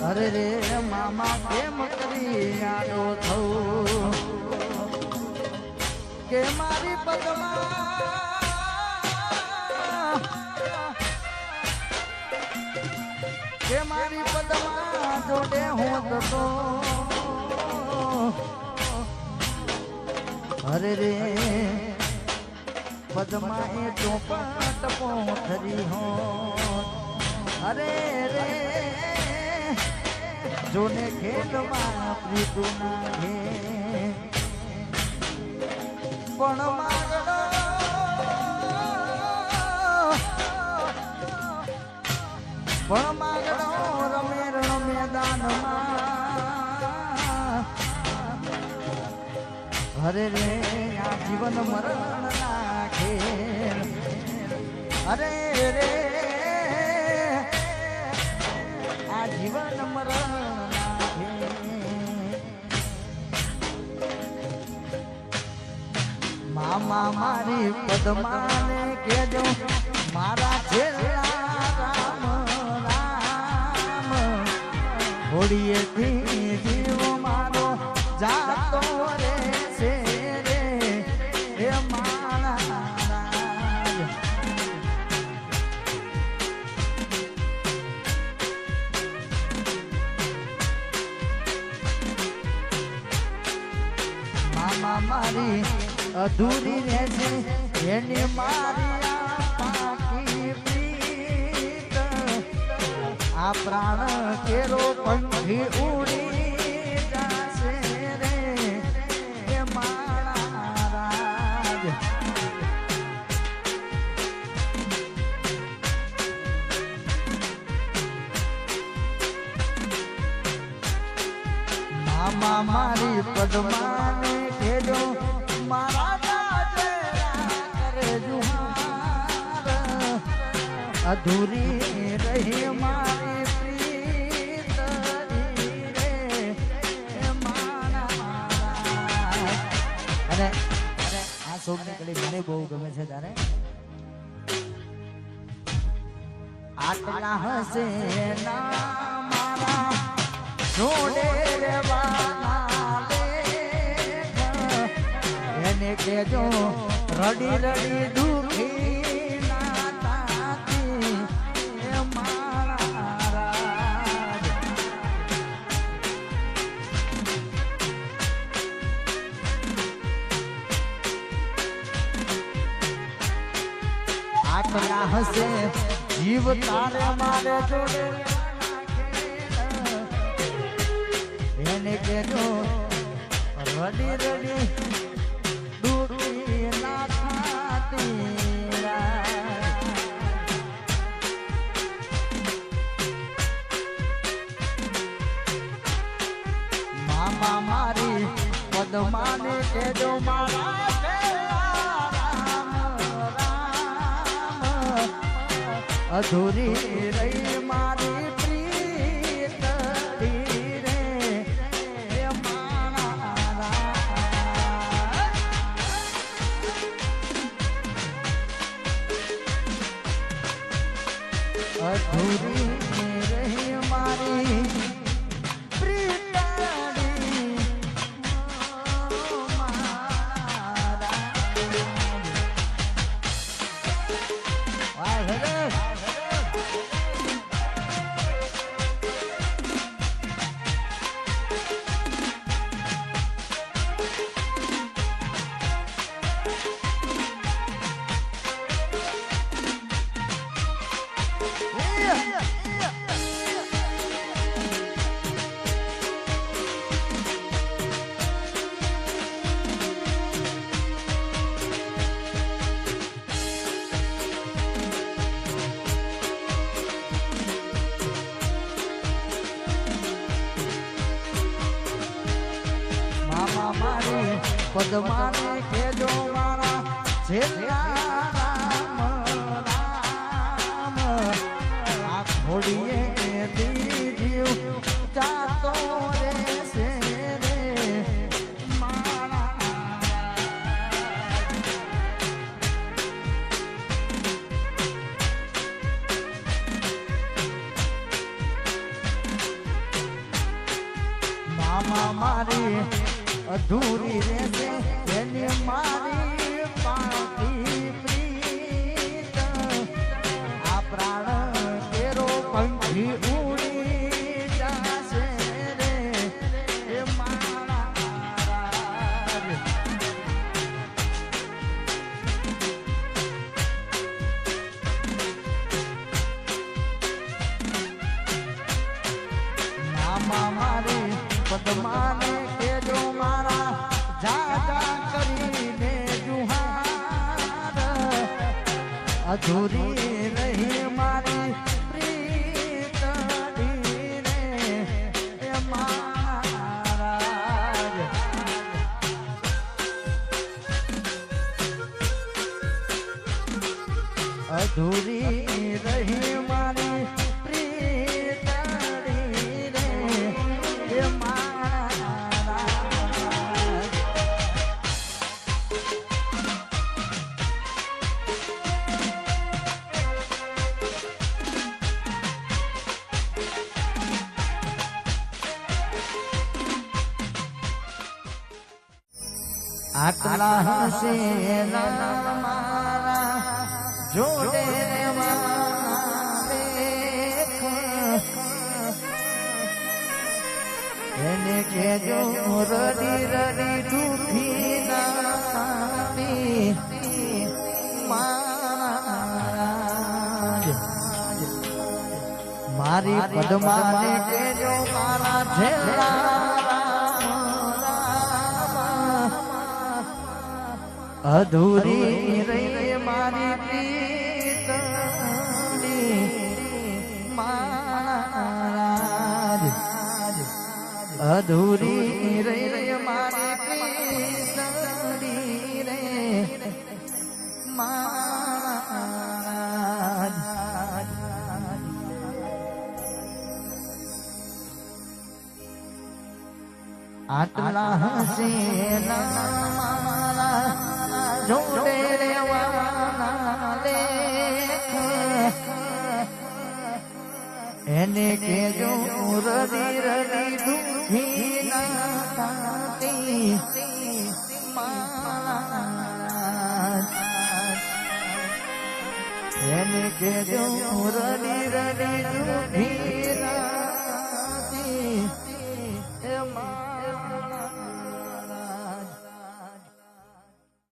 અરે રે મામા કેમ કરી આડો થવું કે મારી પદમાં કે મારી પદમાં જોડે હોત તો અરે રે પદમાં એ ચોપાટ પોથરી હો અરે રે જોને ખેલમાં પ્રીતુ નાખે પણ માગડો રમે રણ મેદાનમાં અરે રે આ જીવન મરણ નાખે અરે રે આ જીવન મરણ નાખે મામા મારી પદ્માને કેજો મારા છેલ્લા રામ રામ હોડીએથી જીવ મારો જાતો રે છે રે હે મારા મામા મારી અધૂરી રહેશે એની મારી પાકી પ્રીત આ પ્રાણ કેરો પંખી ઉડી જાશે રે એ મારા રાજ મામા મારી પદ્માને કેજો અધૂરી રહી મારી પ્રીત રે મારા અને આ સોંગ ની કડી મને બહુ ગમે છે તારે આટલા હસે ના મારા જોડે રેવાના એને કેજો રડી રડી દુખી આટલા હસે જીવ તારે મારે જોડે એને કેજો રડી રડી દુખી ના થાતી મામા મારી પદ્માને કેજો મારા અધૂરી રહી મારી પ્રીત રે મારા અધૂરી રહી મારી પદ્માને કેજો મારા છેલ્લા રામ રામ આ ઘોડીએ દીજીવ જાતો રે છે રે મારા મારી અધૂરી રહેશે એની મારી પાતી પ્રીત આ પ્રાણ કેરો પંખી ઉડી જાશે રે એ મારા નામા મારી પદ્માને કેજો મારા જાજા કરીને જુહાર અધૂરી રહી મારી પ્રીતડી રે એ મારા અધૂરી રહી મારી આટલા હશે મારા જોડે એને કેજો રડી રડી દુખી નાતી મારી પદ્માને કેજો મારા છેલ્લા અધૂરી રહી મારી પ્રીતની મહારાજ અધૂરી રહી મારી પ્રીતની રે મહારાજ આટલા હશે મારા જોડે રેવાના લેખ એને કેજો રડી રડી દુખી ના થાતી એને કેજો રડી રડી દુખી